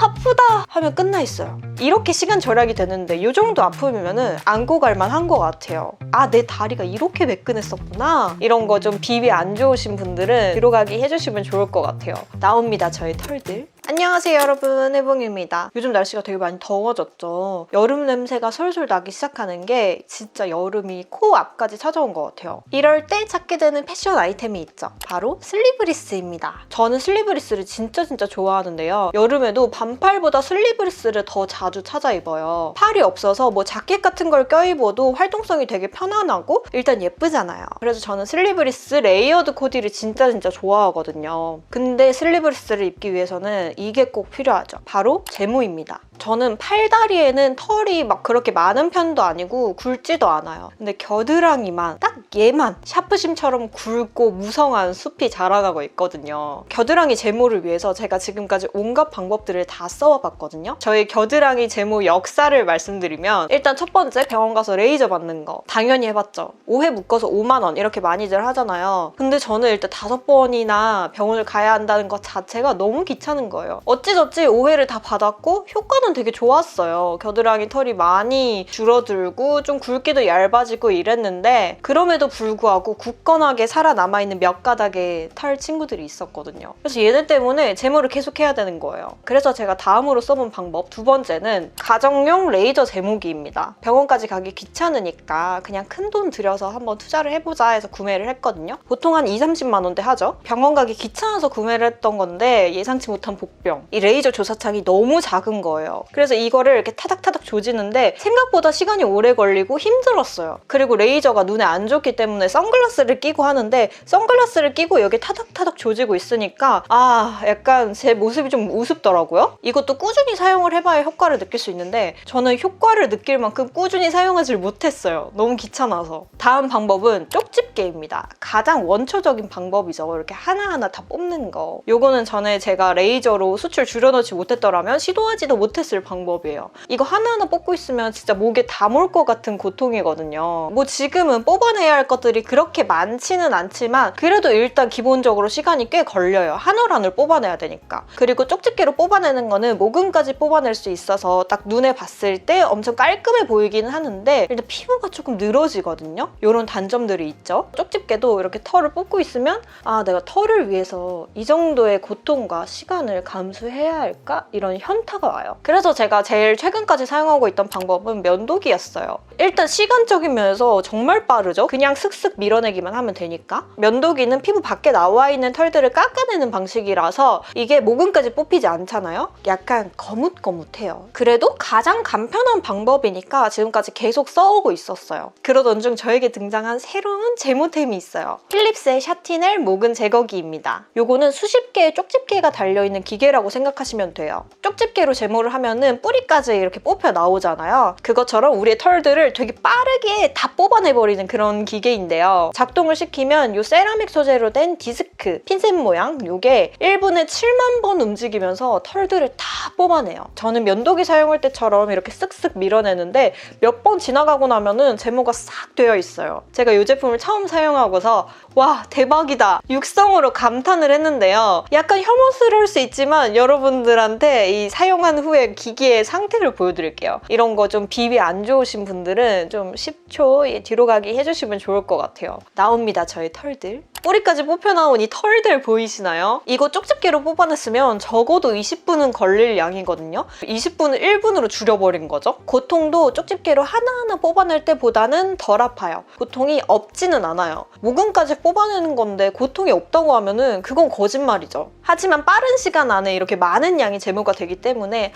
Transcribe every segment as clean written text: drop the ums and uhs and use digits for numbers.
아프다 하면 끝나 있어요. 이렇게 시간 절약이 되는데 이 정도 아픔이면은 안고 갈만 한 것 같아요. 아, 내 다리가 이렇게 매끈했었구나. 이런 거 좀 비위 안 좋으신 분들은 뒤로 가기 해주시면 좋을 것 같아요. 나옵니다, 저의 털들. 안녕하세요 여러분, 해봉입니다. 요즘 날씨가 되게 많이 더워졌죠. 여름 냄새가 솔솔 나기 시작하는 게 진짜 여름이 코앞까지 찾아온 것 같아요. 이럴 때 찾게 되는 패션 아이템이 있죠. 바로 슬리브리스입니다. 저는 슬리브리스를 진짜 좋아하는데요. 여름에도 반팔보다 슬리브리스를 더 자주 찾아 입어요. 팔이 없어서 뭐 자켓 같은 걸 껴입어도 활동성이 되게 편안하고 일단 예쁘잖아요. 그래서 저는 슬리브리스 레이어드 코디를 진짜 좋아하거든요. 근데 슬리브리스를 입기 위해서는 이게 꼭 필요하죠. 바로 제모입니다. 저는 팔다리에는 털이 막 그렇게 많은 편도 아니고 굵지도 않아요. 근데 겨드랑이만, 딱 얘만 샤프심처럼 굵고 무성한 숲이 자라나고 있거든요. 겨드랑이 제모를 위해서 제가 지금까지 온갖 방법들을 다 써와봤거든요. 저희 겨드랑이 제모 역사를 말씀드리면 일단 첫 번째, 병원 가서 레이저 받는 거 당연히 해봤죠. 5회 묶어서 5만 원 이렇게 많이들 하잖아요. 근데 저는 일단 5번이나 병원을 가야 한다는 것 자체가 너무 귀찮은 거예요. 어찌저찌 5회를 다 받았고 효과는 되게 좋았어요. 겨드랑이 털이 많이 줄어들고 좀 굵기도 얇아지고 이랬는데 그럼에도 불구하고 굳건하게 살아남아있는 몇 가닥의 털 친구들이 있었거든요. 그래서 얘네 때문에 제모를 계속 해야 되는 거예요. 그래서 제가 다음으로 써본 방법 두 번째는 가정용 레이저 제모기입니다. 병원까지 가기 귀찮으니까 그냥 큰 돈 들여서 한번 투자를 해보자 해서 구매를 했거든요. 보통 한 20-30만 원대 하죠. 병원 가기 귀찮아서 구매를 했던 건데 예상치 못한 복병. 이 레이저 조사창이 너무 작은 거예요. 그래서 이거를 이렇게 타닥타닥 조지는데 생각보다 시간이 오래 걸리고 힘들었어요. 그리고 레이저가 눈에 안 좋기 때문에 선글라스를 끼고 하는데 선글라스를 끼고 여기 타닥타닥 조지고 있으니까 약간 제 모습이 좀 우습더라고요. 이것도 꾸준히 사용을 해봐야 효과를 느낄 수 있는데 저는 효과를 느낄 만큼 꾸준히 사용하지 못했어요. 너무 귀찮아서. 다음 방법은 쪽집게입니다. 가장 원초적인 방법이죠. 이렇게 하나하나 다 뽑는 거. 요거는 전에 제가 레이저로 수출 줄여놓지 못했더라면 시도하지도 못했을 방법이에요. 이거 하나하나 뽑고 있으면 진짜 목에 다 몰 것 같은 고통이거든요. 뭐 지금은 뽑아내야 할 것들이 그렇게 많지는 않지만 그래도 일단 기본적으로 시간이 꽤 걸려요. 한 올 한 올 뽑아내야 되니까. 그리고 쪽집게로 뽑아내는 거는 모근까지 뽑아낼 수 있어서 딱 눈에 봤을 때 엄청 깔끔해 보이기는 하는데 일단 피부가 조금 늘어지거든요. 이런 단점들이 있죠. 쪽집게도 이렇게 털을 뽑고 있으면 내가 털을 위해서 이 정도의 고통과 시간을 감수해야 할까? 이런 현타가 와요. 그래서 제가 제일 최근까지 사용하고 있던 방법은 면도기였어요. 일단 시간적인 면에서 정말 빠르죠? 그냥 슥슥 밀어내기만 하면 되니까. 면도기는 피부 밖에 나와 있는 털들을 깎아내는 방식이라서 이게 모근까지 뽑히지 않잖아요? 약간 거뭇거뭇해요. 그래도 가장 간편한 방법이니까 지금까지 계속 써오고 있었어요. 그러던 중 저에게 등장한 새로운 제모템이 있어요. 필립스의 샤티넬 모근 제거기입니다. 요거는 수십 개의 쪽집게가 달려있는 기계라고 생각하시면 돼요. 쪽집게로 제모를 하면은 뿌리까지 이렇게 뽑혀 나오잖아요. 그것처럼 우리의 털들을 되게 빠르게 다 뽑아내버리는 그런 기계인데요. 작동을 시키면 이 세라믹 소재로 된 디스크, 핀셋 모양 요게 1분에 7만 번 움직이면서 털들을 다 뽑아내요. 저는 면도기 사용할 때처럼 이렇게 쓱쓱 밀어내는데 몇 번 지나가고 나면은 제모가 싹 되어 있어요. 제가 이 제품을 처음 사용하고서 와, 대박이다! 육성으로 감탄을 했는데요. 약간 혐오스러울 수 있지만 여러분들한테 이 사용한 후에 기기의 상태를 보여드릴게요. 이런 거 좀 비위 안 좋으신 분들은 좀 10초 뒤로 가기 해주시면 좋을 것 같아요. 나옵니다, 저의 털들. 뿌리까지 뽑혀 나온 이 털들 보이시나요? 이거 쪽집게로 뽑아냈으면 적어도 20분은 걸릴 양이거든요. 20분을 1분으로 줄여버린 거죠. 고통도 쪽집게로 하나하나 뽑아낼 때보다는 덜 아파요. 고통이 없지는 않아요. 모근까지 뽑아내는 건데 고통이 없다고 하면은 그건 거짓말이죠. 하지만 빠른 시간 안에 이렇게 많은 양이 제모가 되기 때문에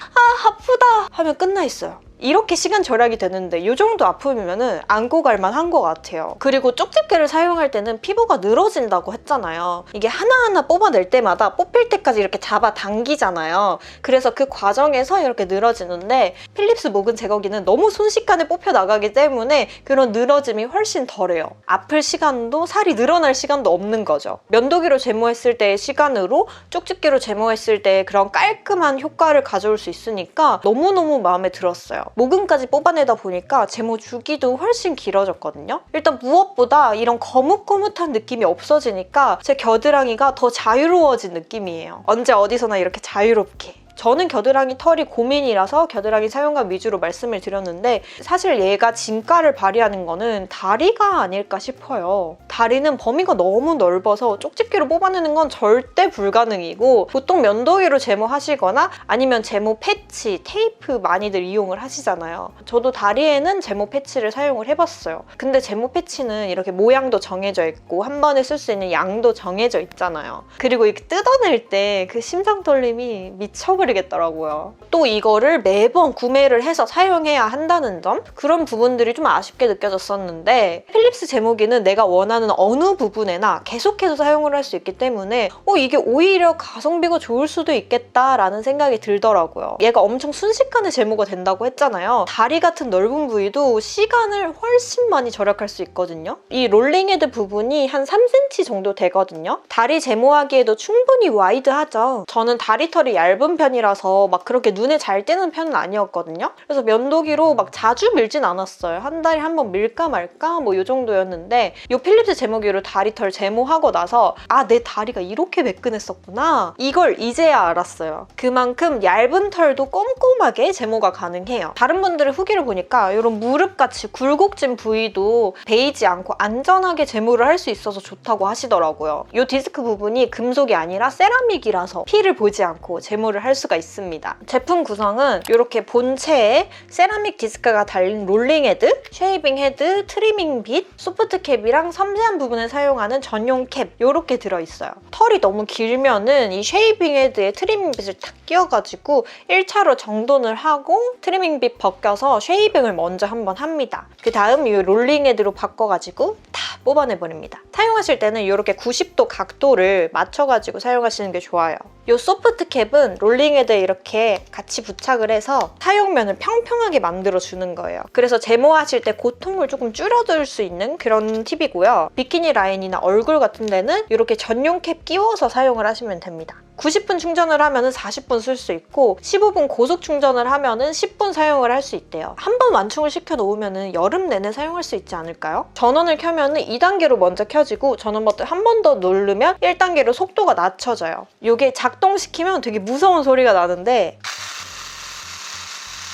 아프다 하면 끝나 있어요. 이렇게 시간 절약이 되는데 이 정도 아픔이면은 안고 갈만 한 것 같아요. 그리고 쪽집게를 사용할 때는 피부가 늘어진다고 했잖아요. 이게 하나하나 뽑아낼 때마다 뽑힐 때까지 이렇게 잡아 당기잖아요. 그래서 그 과정에서 이렇게 늘어지는데 필립스 모근 제거기는 너무 순식간에 뽑혀 나가기 때문에 그런 늘어짐이 훨씬 덜해요. 아플 시간도 살이 늘어날 시간도 없는 거죠. 면도기로 제모했을 때의 시간으로 쪽집게로 제모했을 때 그런 깔끔한 효과를 가져올 수 있으니까 너무너무 마음에 들었어요. 모근까지 뽑아내다 보니까 제모 주기도 훨씬 길어졌거든요. 일단 무엇보다 이런 거뭇거뭇한 느낌이 없어지니까 제 겨드랑이가 더 자유로워진 느낌이에요. 언제 어디서나 이렇게 자유롭게 저는 겨드랑이 털이 고민이라서 겨드랑이 사용감 위주로 말씀을 드렸는데 사실 얘가 진가를 발휘하는 거는 다리가 아닐까 싶어요. 다리는 범위가 너무 넓어서 쪽집게로 뽑아내는 건 절대 불가능이고 보통 면도기로 제모하시거나 아니면 제모 패치, 테이프 많이들 이용을 하시잖아요. 저도 다리에는 제모 패치를 사용을 해봤어요. 근데 제모 패치는 이렇게 모양도 정해져 있고 한 번에 쓸 수 있는 양도 정해져 있잖아요. 그리고 이렇게 뜯어낼 때 그 심장 떨림이 미쳐버리겠더라고요. 또 이거를 매번 구매를 해서 사용해야 한다는 점? 그런 부분들이 좀 아쉽게 느껴졌었는데 필립스 제모기는 내가 원하는 어느 부분에나 계속해서 사용을 할 수 있기 때문에 이게 오히려 가성비가 좋을 수도 있겠다라는 생각이 들더라고요. 얘가 엄청 순식간에 제모가 된다고 했잖아요. 다리 같은 넓은 부위도 시간을 훨씬 많이 절약할 수 있거든요. 이 롤링헤드 부분이 한 3cm 정도 되거든요. 다리 제모하기에도 충분히 와이드하죠. 저는 다리털이 얇은 편이라서 막 그렇게 눈에 잘 띄는 편은 아니었거든요. 그래서 면도기로 막 자주 밀진 않았어요. 한 달에 한 번 밀까 말까 뭐 이 정도였는데 이 필립스 제모기로 다리털 제모하고 나서 내 다리가 이렇게 매끈했었구나. 이걸 이제야 알았어요. 그만큼 얇은 털도 꼼꼼하게 제모가 가능해요. 다른 분들의 후기를 보니까 이런 무릎같이 굴곡진 부위도 베이지 않고 안전하게 제모를 할 수 있어서 좋다고 하시더라고요. 이 디스크 부분이 금속이 아니라 세라믹이라서 피를 보지 않고 제모를 할 수가 있습니다. 제품 구성은 이렇게 본체에 세라믹 디스크가 달린 롤링 헤드, 쉐이빙 헤드, 트리밍 빗, 소프트 캡이랑 섬세한 부분을 사용하는 전용 캡 이렇게 들어있어요. 털이 너무 길면은 이 쉐이빙 헤드에 트리밍 빗을 탁 끼워가지고 1차로 정돈을 하고 트리밍 빗 벗겨서 쉐이빙을 먼저 한번 합니다. 그 다음 이 롤링 헤드로 바꿔가지고 다 뽑아내버립니다. 사용하실 때는 이렇게 90도 각도를 맞춰가지고 사용하시는 게 좋아요. 이 소프트 캡은 롤링 헤드에 이렇게 같이 부착을 해서 사용면을 평평하게 만들어주는 거예요. 그래서 제모하실 때 고통을 조금 줄여줄 수 있는 그런 팁이고요. 비키니 라인이나 얼굴 같은 데는 이렇게 전용 캡 끼워서 사용을 하시면 됩니다. 90분 충전을 하면 40분 쓸 수 있고 15분 고속 충전을 하면 10분 사용을 할 수 있대요. 한번 완충을 시켜 놓으면 여름 내내 사용할 수 있지 않을까요? 전원을 켜면 2단계로 먼저 켜지고 전원 버튼 한 번 더 누르면 1단계로 속도가 낮춰져요. 이게 작동시키면 되게 무서운 소리가 나는데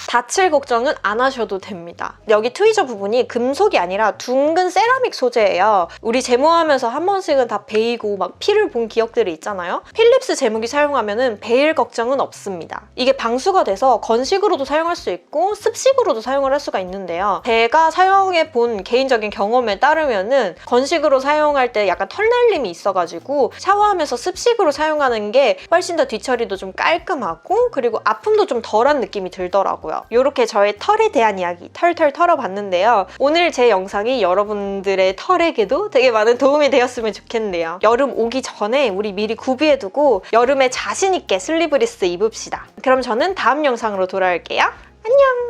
다칠 걱정은 안 하셔도 됩니다. 여기 트위저 부분이 금속이 아니라 둥근 세라믹 소재예요. 우리 제모하면서 한 번씩은 다 베이고 막 피를 본 기억들이 있잖아요. 필립스 제모기 사용하면 베일 걱정은 없습니다. 이게 방수가 돼서 건식으로도 사용할 수 있고 습식으로도 사용을 할 수가 있는데요. 제가 사용해 본 개인적인 경험에 따르면 건식으로 사용할 때 약간 털날림이 있어가지고 샤워하면서 습식으로 사용하는 게 훨씬 더 뒤처리도 좀 깔끔하고 그리고 아픔도 좀 덜한 느낌이 들더라고요. 이렇게 저의 털에 대한 이야기 털털 털어봤는데요. 오늘 제 영상이 여러분들의 털에게도 되게 많은 도움이 되었으면 좋겠네요. 여름 오기 전에 우리 미리 구비해두고 여름에 자신있게 슬리브리스 입읍시다. 그럼 저는 다음 영상으로 돌아올게요. 안녕!